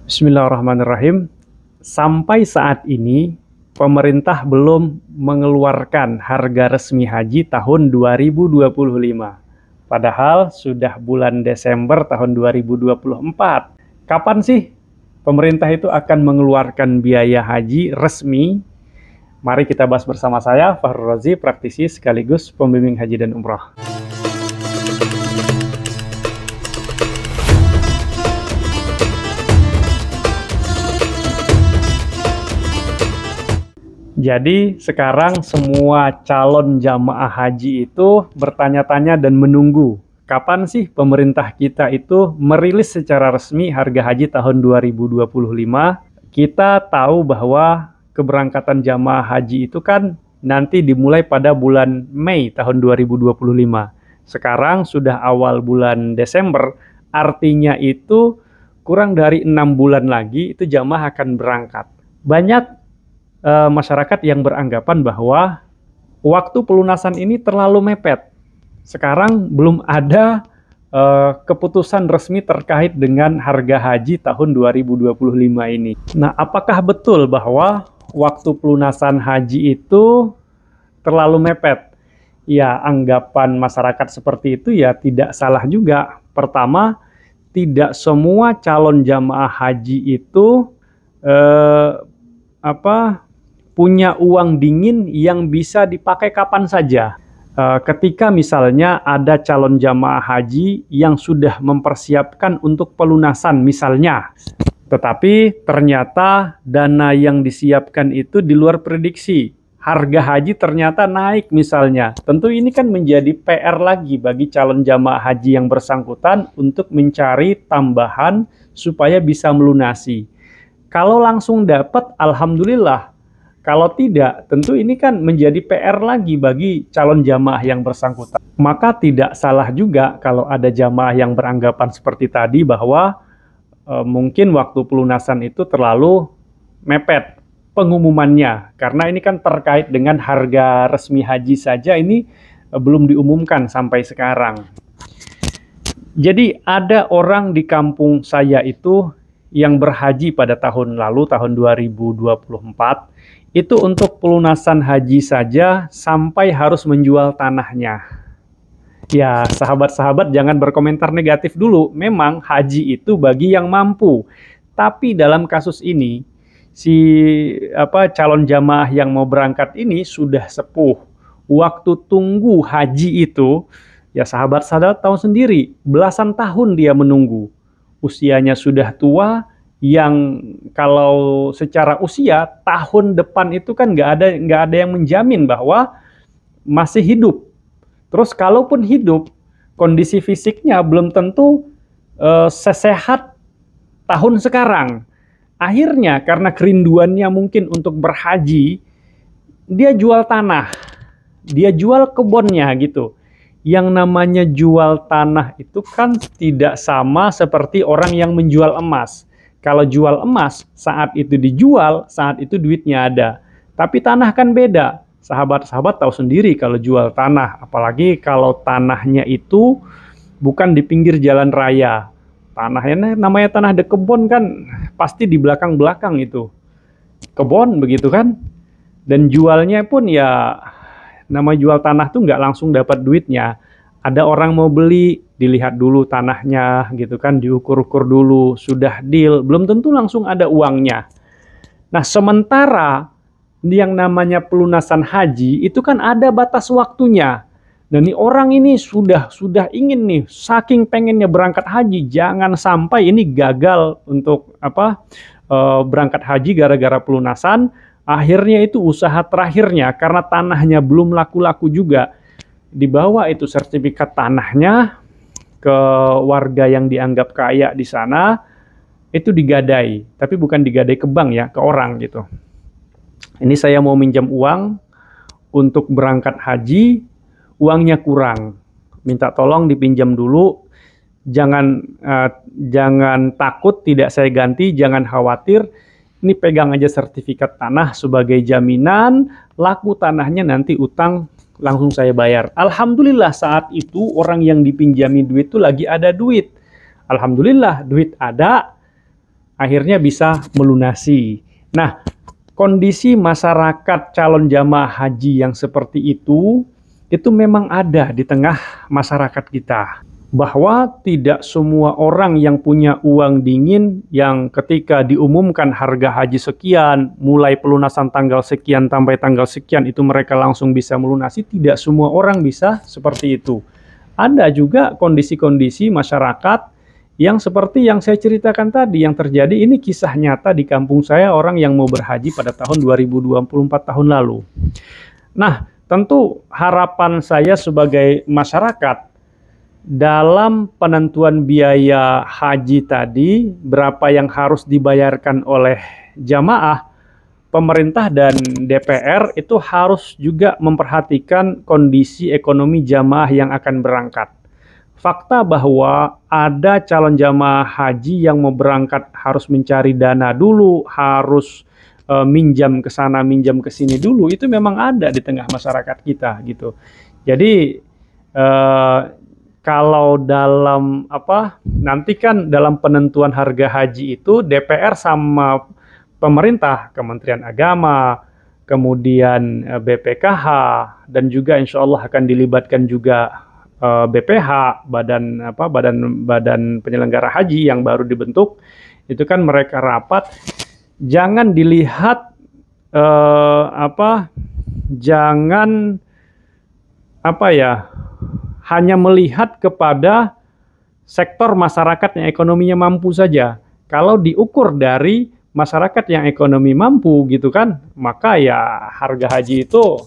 Bismillahirrahmanirrahim. Sampai saat ini, pemerintah belum mengeluarkan harga resmi haji tahun 2025. Padahal sudah bulan Desember tahun 2024. Kapan sih pemerintah itu akan mengeluarkan biaya haji resmi? Mari kita bahas bersama saya, Fahrul Razi, praktisi sekaligus pembimbing haji dan umroh. Jadi sekarang semua calon jamaah haji itu bertanya-tanya dan menunggu kapan sih pemerintah kita itu merilis secara resmi harga haji tahun 2025. Kita tahu bahwa keberangkatan jamaah haji itu kan nanti dimulai pada bulan Mei tahun 2025. Sekarang sudah awal bulan Desember, artinya itu kurang dari 6 bulan lagi itu jamaah akan berangkat. Banyak masyarakat yang beranggapan bahwa waktu pelunasan ini terlalu mepet. Sekarang belum ada keputusan resmi terkait dengan harga haji tahun 2025 ini. Nah, apakah betul bahwa waktu pelunasan haji itu terlalu mepet? Ya, anggapan masyarakat seperti itu ya tidak salah juga. Pertama, tidak semua calon jamaah haji itu punya uang dingin yang bisa dipakai kapan saja. Ketika misalnya ada calon jamaah haji yang sudah mempersiapkan untuk pelunasan misalnya, tetapi ternyata dana yang disiapkan itu di luar prediksi. Harga haji ternyata naik misalnya. Tentu ini kan menjadi PR lagi bagi calon jamaah haji yang bersangkutan untuk mencari tambahan supaya bisa melunasi. Kalau langsung dapat, alhamdulillah. Kalau tidak, tentu ini kan menjadi PR lagi bagi calon jamaah yang bersangkutan. Maka tidak salah juga kalau ada jamaah yang beranggapan seperti tadi bahwa mungkin waktu pelunasan itu terlalu mepet pengumumannya. Karena ini kan terkait dengan harga resmi haji saja, ini belum diumumkan sampai sekarang. Jadi ada orang di kampung saya itu yang berhaji pada tahun lalu, tahun 2024, itu untuk pelunasan haji saja sampai harus menjual tanahnya. Ya, sahabat-sahabat jangan berkomentar negatif dulu. Memang haji itu bagi yang mampu. Tapi dalam kasus ini, calon jamaah yang mau berangkat ini sudah sepuh. Waktu tunggu haji itu, ya sahabat-sahabat tahu sendiri, belasan tahun dia menunggu. Usianya sudah tua, yang kalau secara usia tahun depan itu kan nggak ada yang menjamin bahwa masih hidup. Terus kalaupun hidup, kondisi fisiknya belum tentu sesehat tahun sekarang. Akhirnya karena kerinduannya mungkin untuk berhaji, dia jual tanah, dia jual kebunnya gitu. Yang namanya jual tanah itu kan tidak sama seperti orang yang menjual emas. Kalau jual emas, saat itu dijual, saat itu duitnya ada. Tapi tanah kan beda. Sahabat-sahabat tahu sendiri kalau jual tanah. Apalagi kalau tanahnya itu bukan di pinggir jalan raya. Tanahnya namanya tanah kebon kan pasti di belakang-belakang itu. Kebon begitu kan. Dan jualnya pun ya, nama jual tanah tuh nggak langsung dapat duitnya. Ada orang mau beli, dilihat dulu tanahnya gitu kan, diukur-ukur dulu, sudah deal, belum tentu langsung ada uangnya. Nah, sementara yang namanya pelunasan haji itu kan ada batas waktunya. Dan nih orang ini sudah ingin nih, saking pengennya berangkat haji, jangan sampai ini gagal untuk berangkat haji gara-gara pelunasan. Akhirnya itu usaha terakhirnya karena tanahnya belum laku-laku juga. Dibawa itu sertifikat tanahnya ke warga yang dianggap kaya di sana, itu digadai, tapi bukan digadai ke bank ya, ke orang gitu. Ini saya mau minjam uang untuk berangkat haji, uangnya kurang, minta tolong dipinjam dulu, jangan takut tidak saya ganti, jangan khawatir, ini pegang aja sertifikat tanah sebagai jaminan, laku tanahnya nanti utang langsung saya bayar. Alhamdulillah saat itu orang yang dipinjami duit itu lagi ada duit. Alhamdulillah duit ada, akhirnya bisa melunasi. Nah, kondisi masyarakat calon jamaah haji yang seperti itu memang ada di tengah masyarakat kita. Bahwa tidak semua orang yang punya uang dingin yang ketika diumumkan harga haji sekian, mulai pelunasan tanggal sekian sampai tanggal sekian itu mereka langsung bisa melunasi, tidak semua orang bisa seperti itu. Ada juga kondisi-kondisi masyarakat yang seperti yang saya ceritakan tadi, yang terjadi ini kisah nyata di kampung saya, orang yang mau berhaji pada tahun 2024 tahun lalu. Nah, tentu harapan saya sebagai masyarakat dalam penentuan biaya haji tadi, berapa yang harus dibayarkan oleh jamaah, pemerintah dan DPR itu harus juga memperhatikan kondisi ekonomi jamaah yang akan berangkat. Fakta bahwa ada calon jamaah haji yang mau berangkat harus mencari dana dulu, harus minjam ke sana, minjam ke sini dulu, itu memang ada di tengah masyarakat kita gitu. Jadi kalau dalam nanti kan dalam penentuan harga haji itu DPR sama pemerintah, Kementerian Agama, kemudian BPKH, dan juga insya Allah akan dilibatkan juga BPH, badan penyelenggara haji yang baru dibentuk, itu kan mereka rapat. Jangan dilihat jangan hanya melihat kepada sektor masyarakat yang ekonominya mampu saja. Kalau diukur dari masyarakat yang ekonomi mampu gitu kan, maka ya harga haji itu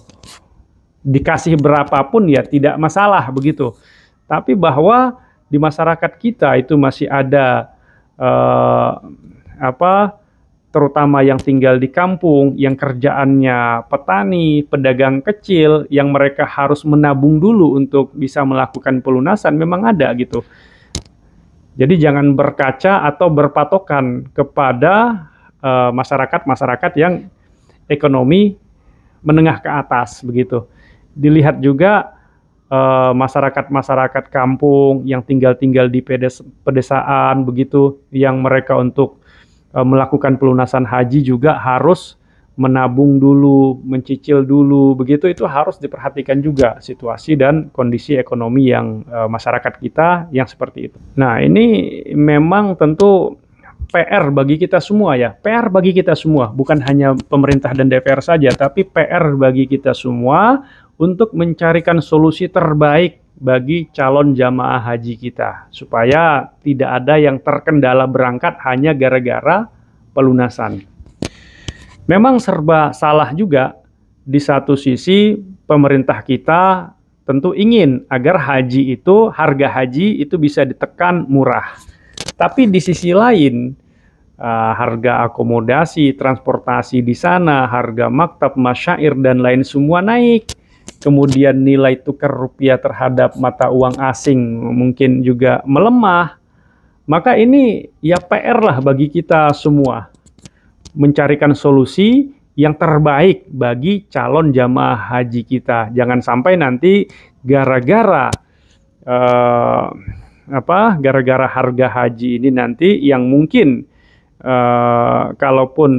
dikasih berapapun ya tidak masalah begitu. Tapi bahwa di masyarakat kita itu masih ada terutama yang tinggal di kampung, yang kerjaannya petani, pedagang kecil, yang mereka harus menabung dulu untuk bisa melakukan pelunasan, memang ada gitu. Jadi jangan berkaca atau berpatokan kepada masyarakat-masyarakat yang ekonomi menengah ke atas begitu. Dilihat juga masyarakat-masyarakat kampung yang tinggal di pedesaan begitu, yang mereka untuk melakukan pelunasan haji juga harus menabung dulu, mencicil dulu, begitu. Itu harus diperhatikan juga situasi dan kondisi ekonomi yang masyarakat kita yang seperti itu. Nah, ini memang tentu PR bagi kita semua ya, PR bagi kita semua, bukan hanya pemerintah dan DPR saja, tapi PR bagi kita semua untuk mencarikan solusi terbaik bagi calon jamaah haji kita, supaya tidak ada yang terkendala berangkat hanya gara-gara pelunasan. Memang serba salah juga, di satu sisi pemerintah kita tentu ingin agar harga haji itu bisa ditekan murah. Tapi di sisi lain, harga akomodasi, transportasi di sana, harga maktab, masyair, dan lain semua naik. Kemudian nilai tukar rupiah terhadap mata uang asing mungkin juga melemah. Maka ini ya PR lah bagi kita semua, mencarikan solusi yang terbaik bagi calon jamaah haji kita. Jangan sampai nanti gara-gara harga haji ini nanti yang mungkin kalaupun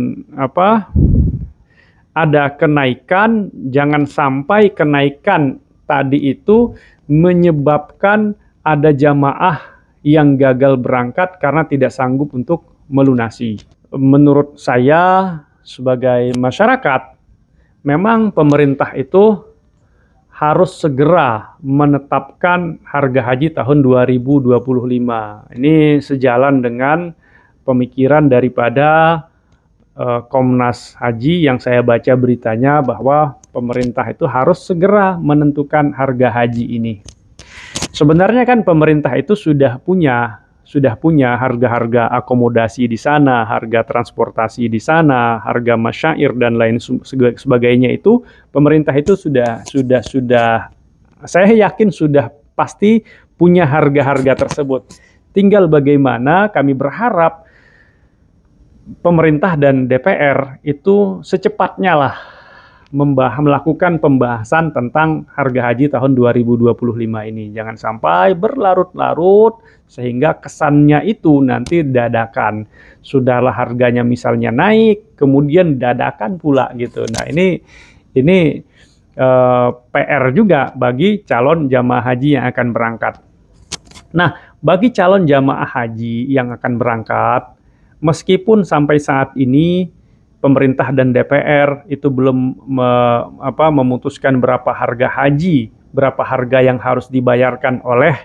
ada kenaikan, jangan sampai kenaikan tadi itu menyebabkan ada jamaah yang gagal berangkat karena tidak sanggup untuk melunasi. Menurut saya sebagai masyarakat, memang pemerintah itu harus segera menetapkan harga haji tahun 2025. Ini sejalan dengan pemikiran daripada Komnas Haji yang saya baca beritanya, bahwa pemerintah itu harus segera menentukan harga haji ini. Sebenarnya kan pemerintah itu sudah punya harga-harga akomodasi di sana, harga transportasi di sana, harga masyair dan lain sebagainya. Itu pemerintah itu sudah saya yakin sudah pasti punya harga-harga tersebut. Tinggal bagaimana kami berharap pemerintah dan DPR itu secepatnya lah melakukan pembahasan tentang harga haji tahun 2025 ini. Jangan sampai berlarut-larut sehingga kesannya itu nanti dadakan. Sudahlah harganya misalnya naik, kemudian dadakan pula gitu. Nah, ini PR juga bagi calon jamaah haji yang akan berangkat. Nah, bagi calon jamaah haji yang akan berangkat, meskipun sampai saat ini pemerintah dan DPR itu belum memutuskan berapa harga haji, berapa harga yang harus dibayarkan oleh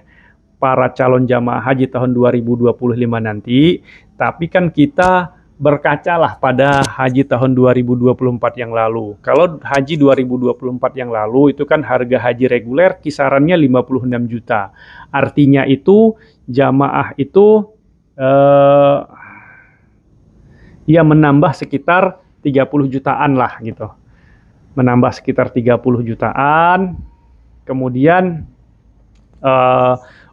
para calon jamaah haji tahun 2025 nanti, tapi kan kita berkacalah pada haji tahun 2024 yang lalu. Kalau haji 2024 yang lalu itu kan harga haji reguler kisarannya 56 juta. Artinya itu jamaah itu ya menambah sekitar 30 jutaan lah gitu. Menambah sekitar 30 jutaan. Kemudian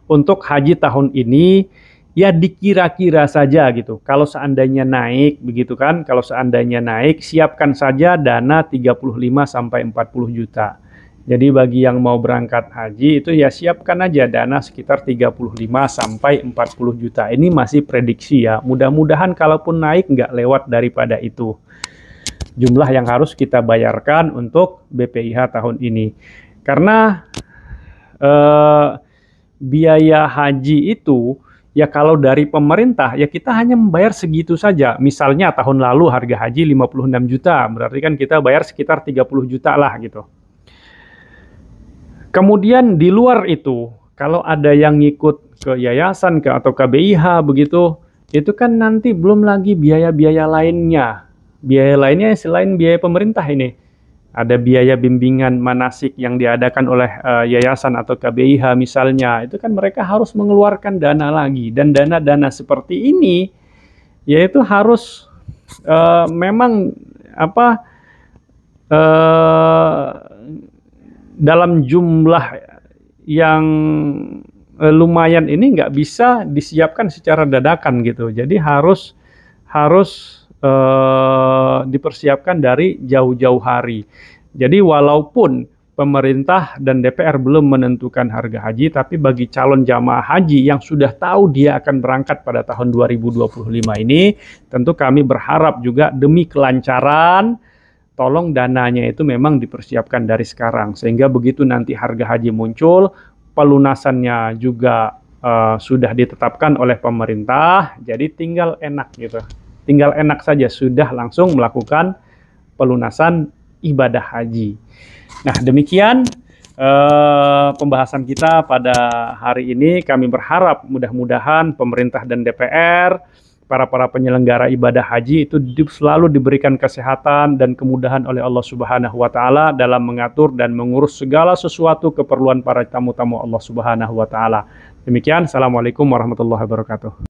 untuk haji tahun ini ya dikira-kira saja gitu. Kalau seandainya naik begitu kan, kalau seandainya naik siapkan saja dana 35 sampai 40 juta. Jadi bagi yang mau berangkat haji itu ya siapkan aja dana sekitar 35 sampai 40 juta. Ini masih prediksi ya. Mudah-mudahan kalaupun naik nggak lewat daripada itu. Jumlah yang harus kita bayarkan untuk BPIH tahun ini. Karena biaya haji itu ya kalau dari pemerintah ya kita hanya membayar segitu saja. Misalnya tahun lalu harga haji 56 juta. Berarti kan kita bayar sekitar 30 juta lah gitu. Kemudian di luar itu, kalau ada yang ngikut ke yayasan atau KBIH begitu, itu kan nanti belum lagi biaya-biaya lainnya. Biaya lainnya selain biaya pemerintah ini. Ada biaya bimbingan manasik yang diadakan oleh yayasan atau KBIH misalnya. Itu kan mereka harus mengeluarkan dana lagi. Dan dana-dana seperti ini, yaitu harus memang dalam jumlah yang lumayan ini nggak bisa disiapkan secara dadakan gitu. Jadi harus dipersiapkan dari jauh-jauh hari. Jadi walaupun pemerintah dan DPR belum menentukan harga haji, tapi bagi calon jamaah haji yang sudah tahu dia akan berangkat pada tahun 2025 ini, tentu kami berharap juga demi kelancaran, tolong dananya itu memang dipersiapkan dari sekarang. Sehingga begitu nanti harga haji muncul, pelunasannya juga sudah ditetapkan oleh pemerintah, jadi tinggal enak gitu. Tinggal enak saja, sudah langsung melakukan pelunasan ibadah haji. Nah, demikian pembahasan kita pada hari ini. Kami berharap mudah-mudahan pemerintah dan DPR, para penyelenggara ibadah haji itu selalu diberikan kesehatan dan kemudahan oleh Allah Subhanahu wa Ta'ala dalam mengatur dan mengurus segala sesuatu keperluan para tamu-tamu Allah Subhanahu wa Ta'ala. Demikian, Assalamualaikum warahmatullahi wabarakatuh.